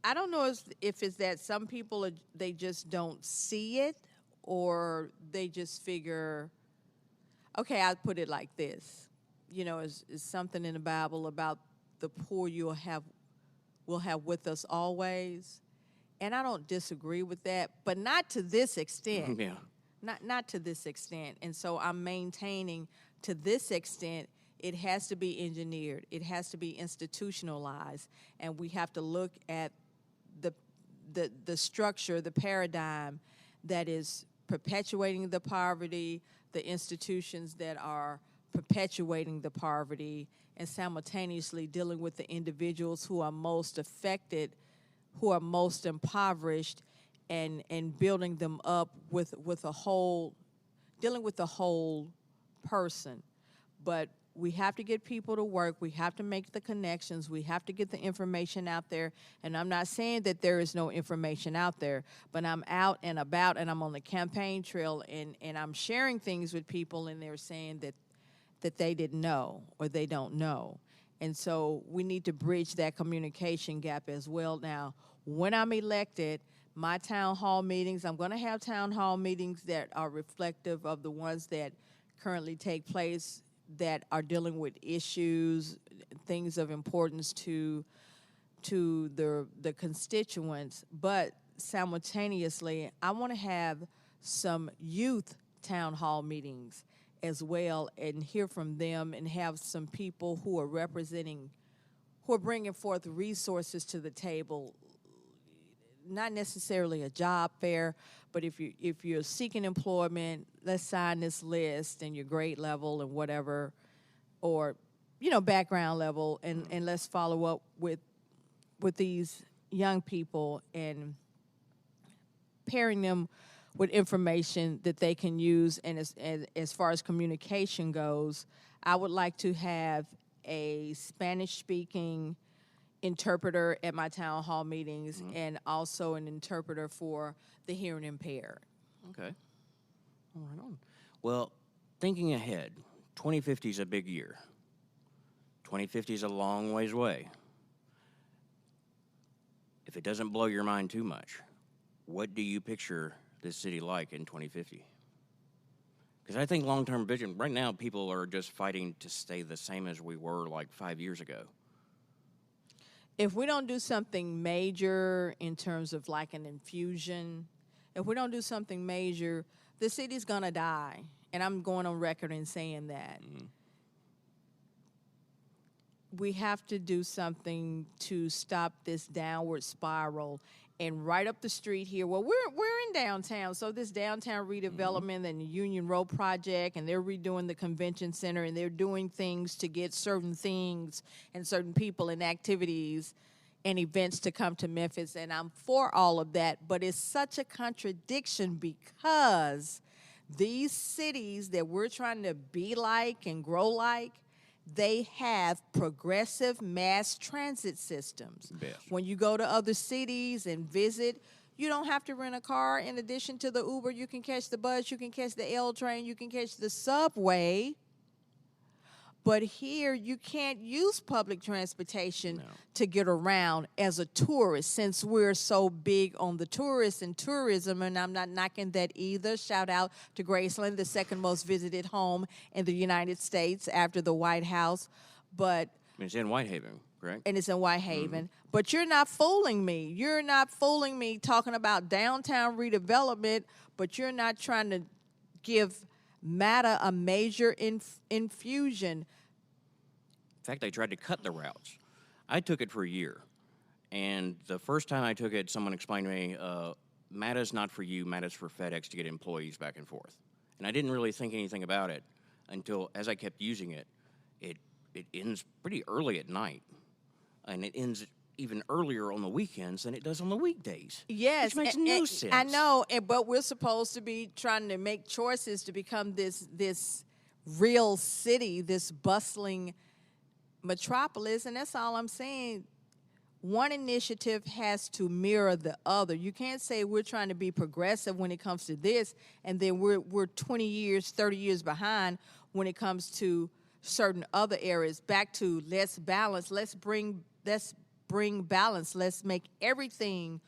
I don't know if it's that some people they just don't see it, or they just figure, okay, I'll put it like this. You know, it's something in the Bible about the poor will have with us always. And I don't disagree with that, but not to this extent. Yeah. Not to this extent. And so I'm maintaining to this extent, it has to be engineered. It has to be institutionalized. And we have to look at the structure, the paradigm that is perpetuating the poverty, the institutions that are perpetuating the poverty, and simultaneously dealing with the individuals who are most affected, who are most impoverished, and building them up with a whole, dealing with the whole person. But we have to get people to work. We have to make the connections. We have to get the information out there. And I'm not saying that there is no information out there, but I'm out and about, and I'm on the campaign trail, and I'm sharing things with people, and they're saying that they didn't know or they don't know. And so we need to bridge that communication gap as well. Now, when I'm elected, my town hall meetings, I'm going to have town hall meetings that are reflective of the ones that currently take place, that are dealing with issues, things of importance to the constituents. But simultaneously, I want to have some youth town hall meetings. as well, and hear from them and have some people who are bringing forth resources to the table. Not necessarily a job fair, but if you're seeking employment, let's sign this list and your grade level and whatever, or background level, and let's follow up with these young people and pairing them with information that they can use. And as far as communication goes, I would like to have a Spanish-speaking interpreter at my town hall meetings, and also an interpreter for the hearing impaired. Okay. All right on. Well, thinking ahead, 2050 is a big year. 2050 is a long ways away. If it doesn't blow your mind too much, what do you picture this city like in 2050? Because I think long-term vision, right now people are just fighting to stay the same as we were like 5 years ago. If we don't do something major in terms of like an infusion, if we don't do something major, the city's going to die. And I'm going on record in saying that. We have to do something to stop this downward spiral. And right up the street here, well, we're in downtown, so this downtown redevelopment and the Union Road project, and they're redoing the convention center, and they're doing things to get certain things and certain people and activities and events to come to Memphis, and I'm for all of that, but it's such a contradiction because these cities that we're trying to be like and grow like, they have progressive mass transit systems. Yes. When you go to other cities and visit, you don't have to rent a car. In addition to the Uber, you can catch the bus, you can catch the L train, you can catch the subway. But here, you can't use public transportation to get around as a tourist, since we're so big on the tourists and tourism, and I'm not knocking that either. Shout out to Graceland, the second most visited home in the United States after the White House. But it's in Whitehaven, correct? And it's in Whitehaven. But you're not fooling me. You're not fooling me talking about downtown redevelopment, but you're not trying to give MATA a major infusion. In fact, they tried to cut the routes. I took it for a year, and the first time I took it, someone explained to me, MATA's not for you, MATA's for FedEx to get employees back and forth. And I didn't really think anything about it until, as I kept using it, it ends pretty early at night, and it ends even earlier on the weekends than it does on the weekdays. Yes. Which makes no sense. I know, but we're supposed to be trying to make choices to become this real city, this bustling metropolis, and that's all I'm saying. One initiative has to mirror the other. You can't say we're trying to be progressive when it comes to this, and then we're 20 years, 30 years behind when it comes to certain other areas. Back to let's balance, let's bring balance, let's make everything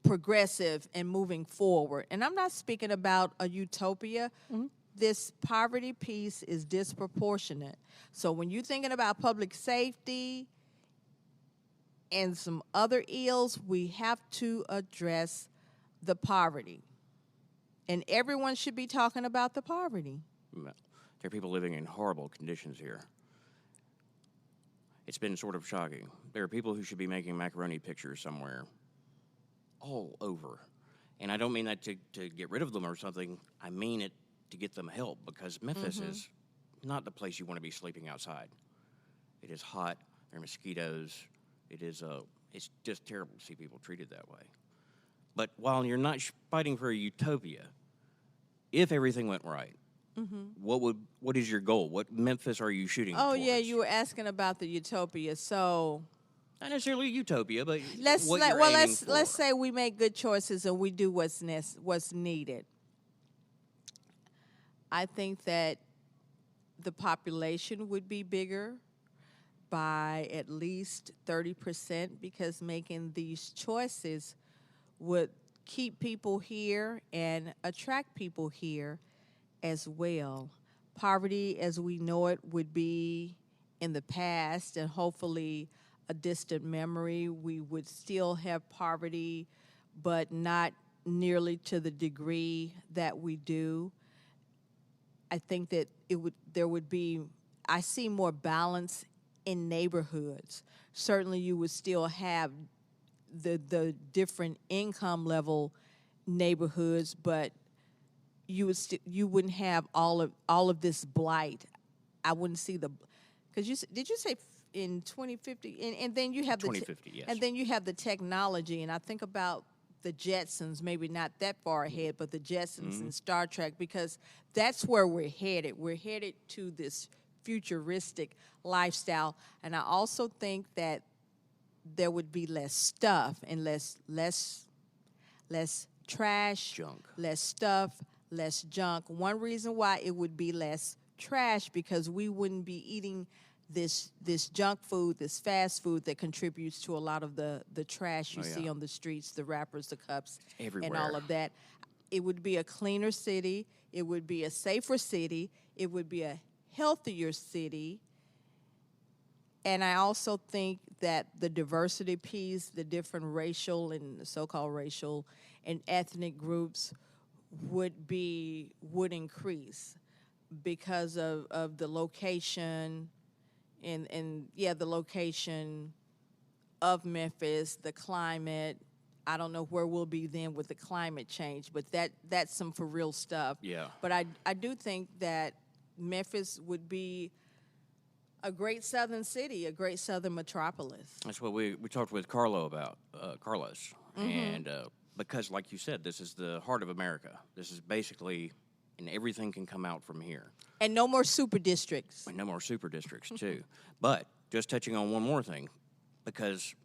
progressive and moving forward. And I'm not speaking about a utopia. This poverty piece is disproportionate. So when you're thinking about public safety and some other ills, we have to address the poverty. And everyone should be talking about the poverty. There are people living in horrible conditions here. It's been sort of shocking. There are people who should be making macaroni pictures somewhere all over. And I don't mean that to get rid of them or something. I mean it to get them help, because Memphis is not the place you want to be sleeping outside. It is hot. There are mosquitoes. It's just terrible to see people treated that way. But while you're not fighting for a utopia, if everything went right, what is your goal? What Memphis are you shooting towards? Yeah, you were asking about the utopia. So not necessarily utopia, but let's say we make good choices and we do what's needed. I think that the population would be bigger by at least 30%, because making these choices would keep people here and attract people here as well. Poverty as we know it would be in the past, and hopefully a distant memory. We would still have poverty, but not nearly to the degree that we do. I think that there would be, I see more balance in neighborhoods. Certainly you would still have the different income level neighborhoods, but you wouldn't have all of this blight. I wouldn't see because did you say in 2050, and then you have 2050, yes. and then you have the technology, and I think about the Jetsons, maybe not that far ahead, but the Jetsons and Star Trek, because that's where we're headed. We're headed to this futuristic lifestyle, and I also think that there would be less stuff and less trash, Junk. less stuff, less junk. One reason why it would be less trash, because we wouldn't be eating this junk food, this fast food that contributes to a lot of the trash you see on the streets, the wrappers, the cups, everywhere, and all of that. It would be a cleaner city. It would be a safer city. It would be a healthier city. And I also think that the diversity piece, the different racial and so-called racial and ethnic groups would increase because of the location and the location of Memphis, the climate. I don't know where we'll be then with the climate change, but that's some for real stuff. Yeah. But I do think that Memphis would be a great southern city, a great southern metropolis. That's what we talked with Carlos, and because, like you said, this is the heart of America. This is basically, and everything can come out from here. And no more super districts. And no more super districts, too. But just touching on one more thing, because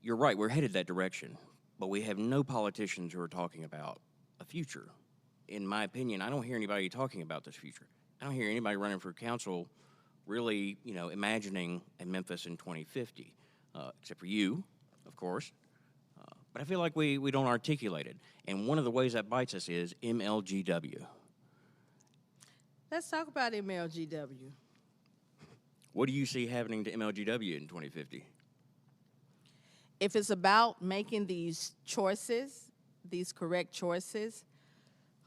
you're right, we're headed that direction, but we have no politicians who are talking about a future. In my opinion, I don't hear anybody talking about this future. I don't hear anybody running for council really, imagining a Memphis in 2050, except for you, of course. But I feel like we don't articulate it. And one of the ways that bites us is MLGW. Let's talk about MLGW. What do you see happening to MLGW in 2050? If it's about making these choices, these correct choices,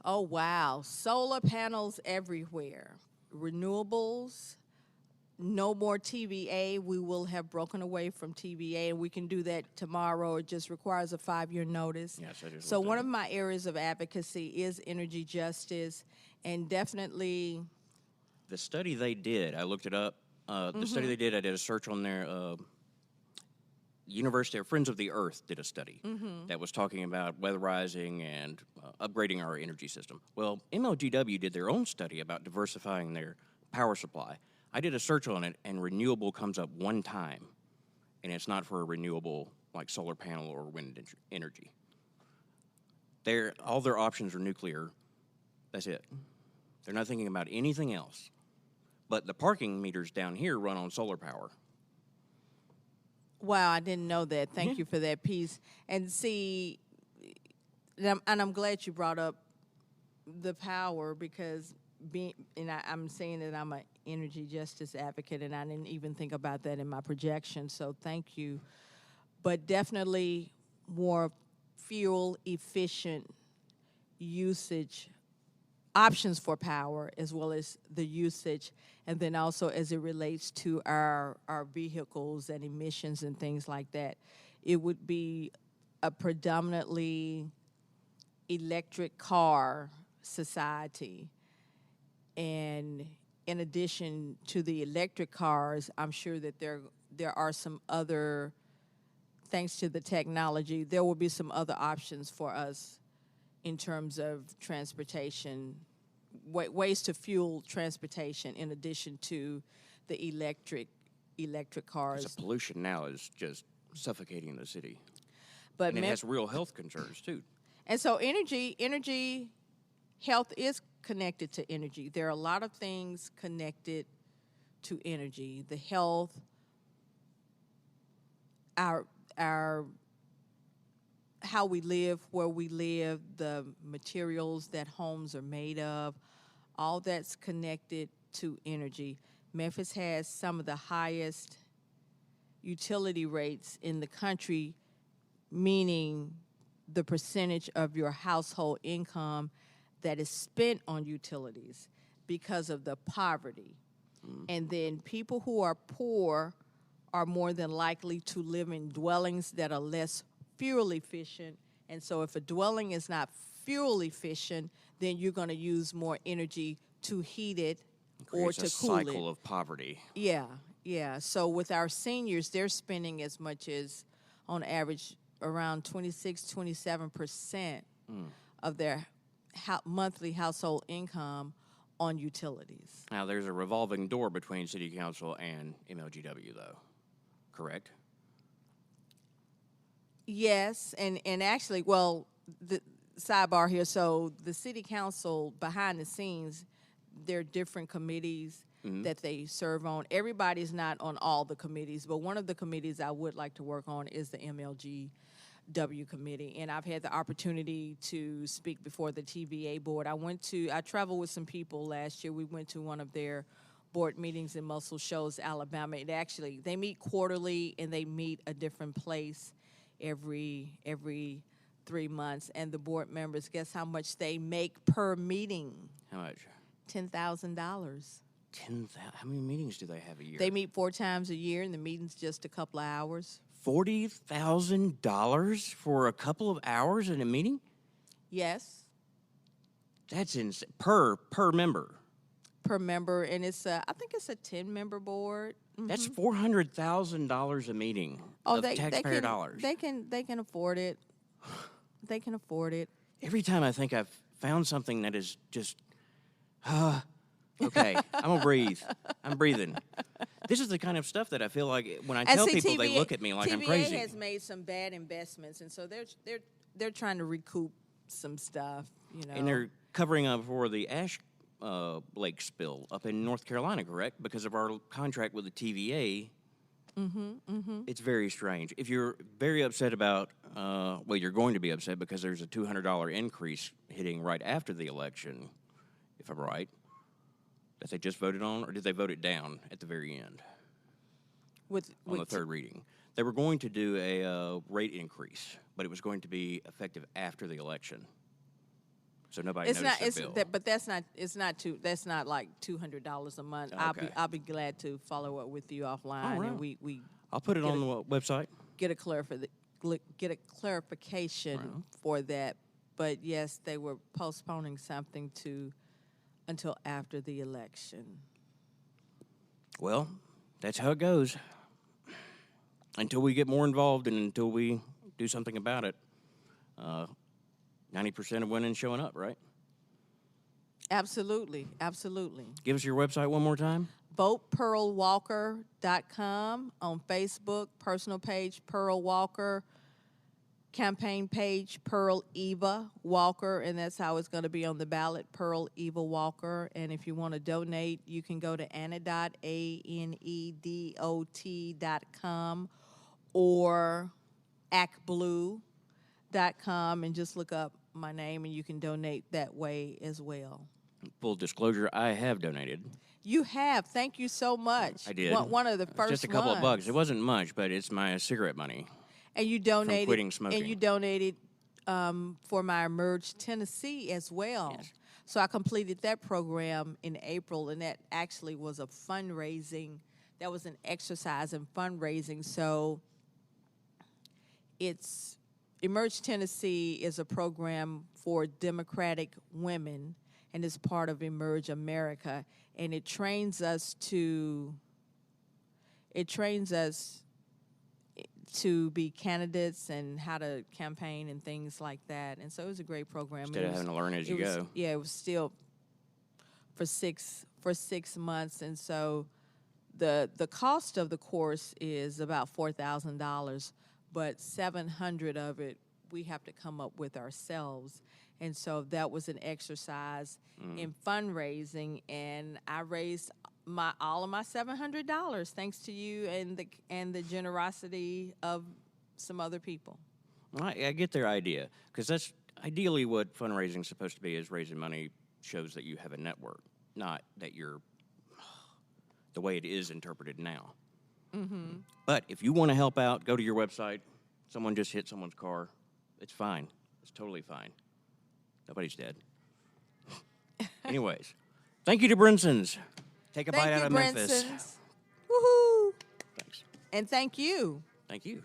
oh, wow. Solar panels everywhere. Renewables. No more TVA. We will have broken away from TVA, and we can do that tomorrow. It just requires a 5-year notice. Yes, I just so looked one at of my areas of advocacy is energy justice, and definitely the study they did, I looked it up. The study they did, I did a search on their University of Friends of the Earth did a study that was talking about weatherizing and upgrading our energy system. Well, MLGW did their own study about diversifying their power supply. I did a search on it, and renewable comes up one time, and it's not for a renewable like solar panel or wind energy. All their options are nuclear. That's it. They're not thinking about anything else. But the parking meters down here run on solar power. Wow, I didn't know that. Thank you for that piece. And see, and I'm glad you brought up the power, because I'm saying that I'm an energy justice advocate, and I didn't even think about that in my projection, so thank you. But definitely more fuel efficient usage options for power, as well as the usage, and then also as it relates to our vehicles and emissions and things like that. It would be a predominantly electric car society. And in addition to the electric cars, I'm sure that there are some other, thanks to the technology, there will be some other options for us in terms of transportation, ways to fuel transportation in addition to the electric cars. The pollution now is just suffocating the city. But and it has real health concerns, too. And so energy, health is connected to energy. There are a lot of things connected to energy. The health, our how we live, where we live, the materials that homes are made of, all that's connected to energy. Memphis has some of the highest utility rates in the country, meaning the percentage of your household income that is spent on utilities. because of the poverty. And then people who are poor are more than likely to live in dwellings that are less fuel efficient. And so if a dwelling is not fuel efficient, then you're going to use more energy to heat it or to cool it. It's a cycle of poverty. Yeah, yeah. So with our seniors, they're spending as much as, on average, around 27% of their monthly household income on utilities. Now, there's a revolving door between City Council and MLGW, though, correct? Yes, and actually, well, the sidebar here, so the City Council, behind the scenes, there are different committees that they serve on. Everybody's not on all the committees, but one of the committees I would like to work on is the MLGW committee, and I've had the opportunity to speak before the TVA board. I traveled with some people last year. We went to one of their board meetings in Muscle Shoals, Alabama. They meet quarterly, and they meet a different place every 3 months. And the board members, guess how much they make per meeting? How much? $10,000. 10,000. How many meetings do they have a year? They meet 4 times a year, and the meeting's just a couple of hours. $40,000 for a couple of hours in a meeting? Yes. That's insane. Per member. Per member, and I think it's a 10-member board. That's $400,000 a meeting of taxpayer dollars. They can afford it. They can afford it. Every time I think I've found something that is just, okay, I'm gonna breathe. I'm breathing. This is the kind of stuff that I feel like when I tell people, they look at me like I'm crazy. TVA has made some bad investments, and so they're trying to recoup some stuff, you know. And they're covering up for the Ash Lake spill up in North Carolina, correct? Because of our contract with the TVA. It's very strange. If you're very upset about, well, you're going to be upset because there's a $200 increase hitting right after the election, if I'm right, that they just voted on, or did they vote it down at the very end? On the third reading. They were going to do a rate increase, but it was going to be effective after the election. So nobody noticed the bill. But that's not like $200 a month. Okay. I'll be glad to follow up with you offline, right. and we I'll put it on the website. Get a clarification for that. But yes, they were postponing something until after the election. Well, that's how it goes. Until we get more involved and until we do something about it. 90% of women showing up, right? Absolutely, absolutely. Give us your website one more time. VotePearlWalker.com. On Facebook, personal page, Pearl Walker. Campaign page, Pearl Eva Walker, and that's how it's going to be on the ballot, Pearl Eva Walker. And if you want to donate, you can go to anedot.com or actblue.com and just look up my name, and you can donate that way as well. Full disclosure, I have donated. You have. Thank you so much. I did. One of the first just a couple of bucks. It wasn't much, but it's my cigarette money. And you donated. From quitting smoking. And you donated for my Emerge Tennessee as well. Yes. So I completed that program in April, and that actually was a fundraising. That was an exercise in fundraising. So it's Emerge Tennessee is a program for Democratic women, and it's part of Emerge America, and it trains us to be candidates and how to campaign and things like that. And so it was a great program. Instead of having to learn as you go. Yeah, it was still for 6 months. And so the cost of the course is about $4,000, but $700 of it we have to come up with ourselves. And so that was an exercise in fundraising, and I raised all of my $700 thanks to you and the generosity of some other people. I get their idea, because that's ideally what fundraising is supposed to be, is raising money shows that you have a network, not that you're the way it is interpreted now. Mm-hmm. But if you want to help out, go to your website. Someone just hit someone's car. It's fine. It's totally fine. Nobody's dead. Anyways, Thank you to Brinson's. Take a Thank bite you, out of Memphis. Brinson's. Woohoo! Thanks. And thank you. Thank you.